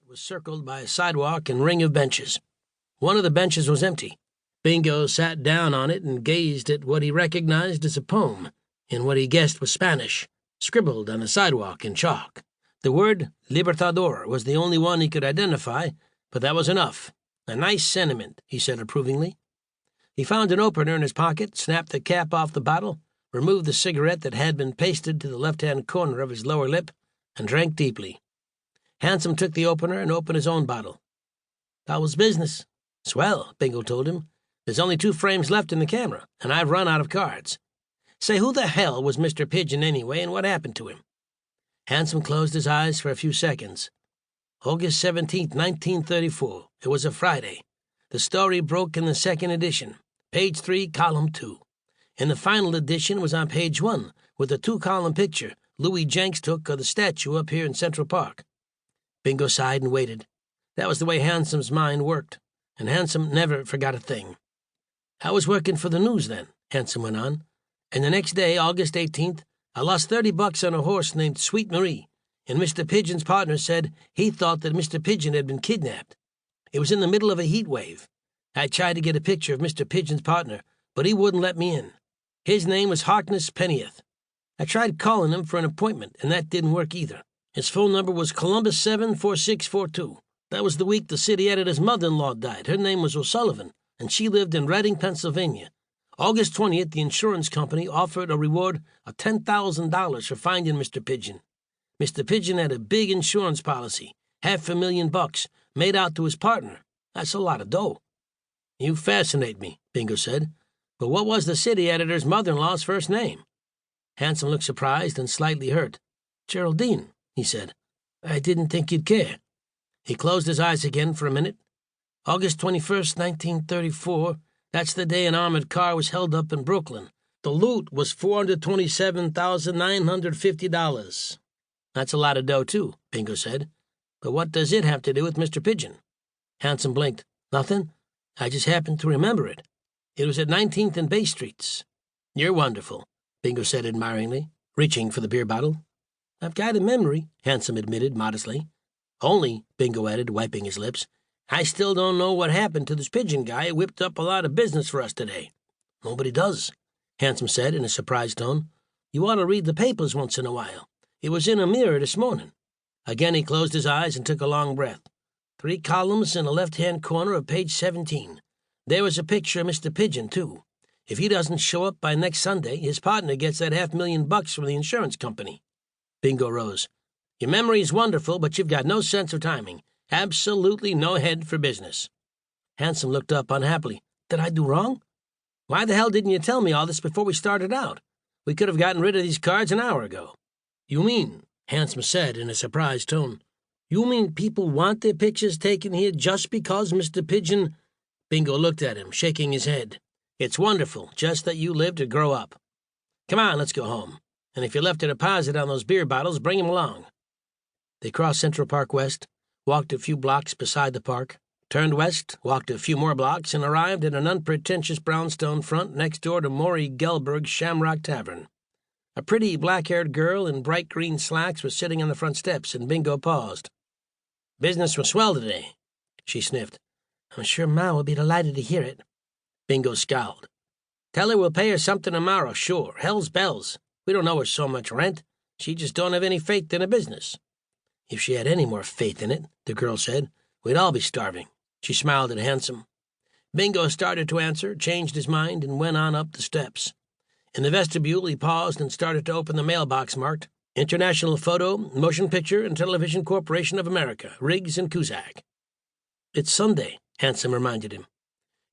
was circled by a sidewalk and ring of benches. One of the benches was empty. Bingo sat down on it and gazed at what he recognized as a poem in what he guessed was Spanish, scribbled on the sidewalk in chalk. The word Libertador was the only one he could identify, but that was enough. A nice sentiment, he said approvingly. He found an opener in his pocket, snapped the cap off the bottle, removed the cigarette that had been pasted to the left-hand corner of his lower lip, and drank deeply. Handsome took the opener and opened his own bottle. "That was business." "Swell," Bingo told him. "There's only 2 frames left in the camera, and I've run out of cards. Say, who the hell was Mr. Pigeon anyway, and what happened to him?" Handsome closed his eyes for a few seconds. August 17th, 1934. It was a Friday. The story broke in the second edition, page 3, column 2. And the final edition was on page 1, with a 2-column picture Louis Jenks took of the statue up here in Central Park. Bingo sighed and waited. That was the way Handsome's mind worked, and Handsome never forgot a thing. "I was working for the news then," Handsome went on, "and the next day, August 18th, I lost $30 on a horse named Sweet Marie, and Mr. Pigeon's partner said he thought that Mr. Pigeon had been kidnapped. It was in the middle of a heat wave. I tried to get a picture of Mr. Pigeon's partner, but he wouldn't let me in. His name was Harkness Pennyeth. I tried calling him for an appointment, and that didn't work either. His phone number was Columbus 74642. That was the week the city editor's mother-in-law died. Her name was O'Sullivan, and she lived in Reading, Pennsylvania. August 20th, the insurance company offered a reward of $10,000 for finding Mr. Pigeon. Mr. Pigeon had a big insurance policy, $500,000, made out to his partner. That's a lot of dough." "You fascinate me," Bingo said. "But what was the city editor's mother-in-law's first name?" Handsome looked surprised and slightly hurt. "Geraldine," he said. "I didn't think you'd care." He closed his eyes again for a minute. "August 21st, 1934. That's the day an armored car was held up in Brooklyn. The loot was $427,950. "That's a lot of dough, too," Bingo said. "But what does it have to do with Mr. Pigeon?" Handsome blinked. "Nothing. I just happened to remember it. It was at 19th and Bay Streets." "You're wonderful," Bingo said admiringly, reaching for the beer bottle. "I've got a memory," Handsome admitted modestly. "Only," Bingo added, wiping his lips, "I still don't know what happened to this Pigeon guy who whipped up a lot of business for us today." "Nobody does," Handsome said in a surprised tone. "You ought to read the papers once in a while. It was in a Mirror this morning." Again he closed his eyes and took a long breath. 3 columns in the left-hand corner of page 17. There was a picture of Mr. Pigeon, too. If he doesn't show up by next Sunday, his partner gets that $500,000 from the insurance company. Bingo rose. "Your memory's wonderful, but you've got no sense of timing. Absolutely no head for business." Handsome looked up unhappily. "Did I do wrong? Why the hell didn't you tell me all this before we started out? We could have gotten rid of these cards an hour ago." "You mean," Handsome said in a surprised tone, "you mean people want their pictures taken here just because Mr. Pigeon—" Bingo looked at him, shaking his head. "It's wonderful, just that you live to grow up. Come on, let's go home. And if you left a deposit on those beer bottles, bring 'em along." They crossed Central Park West, walked a few blocks beside the park, turned west, walked a few more blocks, and arrived at an unpretentious brownstone front next door to Maury Gelberg's Shamrock Tavern. A pretty black-haired girl in bright green slacks was sitting on the front steps, and Bingo paused. "Business was swell today," she sniffed. "I'm sure Ma will be delighted to hear it." Bingo scowled. "Tell her we'll pay her something tomorrow, sure. Hell's bells. We don't owe her so much rent. She just don't have any faith in a business." "If she had any more faith in it," the girl said, "we'd all be starving." She smiled at Handsome. Bingo started to answer, changed his mind, and went on up the steps. In the vestibule, he paused and started to open the mailbox marked International Photo, Motion Picture, and Television Corporation of America, Riggs and Kusak. "It's Sunday," Handsome reminded him.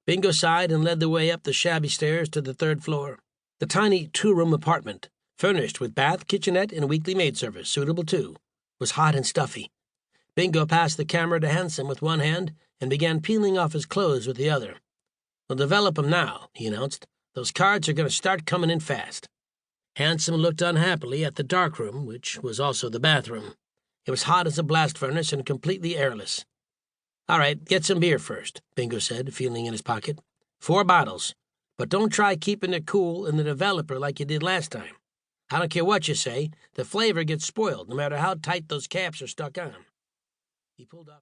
Bingo sighed and led the way up the shabby stairs to the 3rd floor. The tiny 2-room apartment, furnished with bath, kitchenette, and weekly maid service, suitable too, was hot and stuffy. Bingo passed the camera to Handsome with one hand and began peeling off his clothes with the other. "We'll develop 'em now," he announced. "Those cards are going to start coming in fast." Handsome looked unhappily at the dark room, which was also the bathroom. It was hot as a blast furnace and completely airless. "All right, get some beer first," Bingo said, feeling in his pocket. 4 bottles, but don't try keeping it cool in the developer like you did last time. I don't care what you say, the flavor gets spoiled no matter how tight those caps are stuck on." He pulled off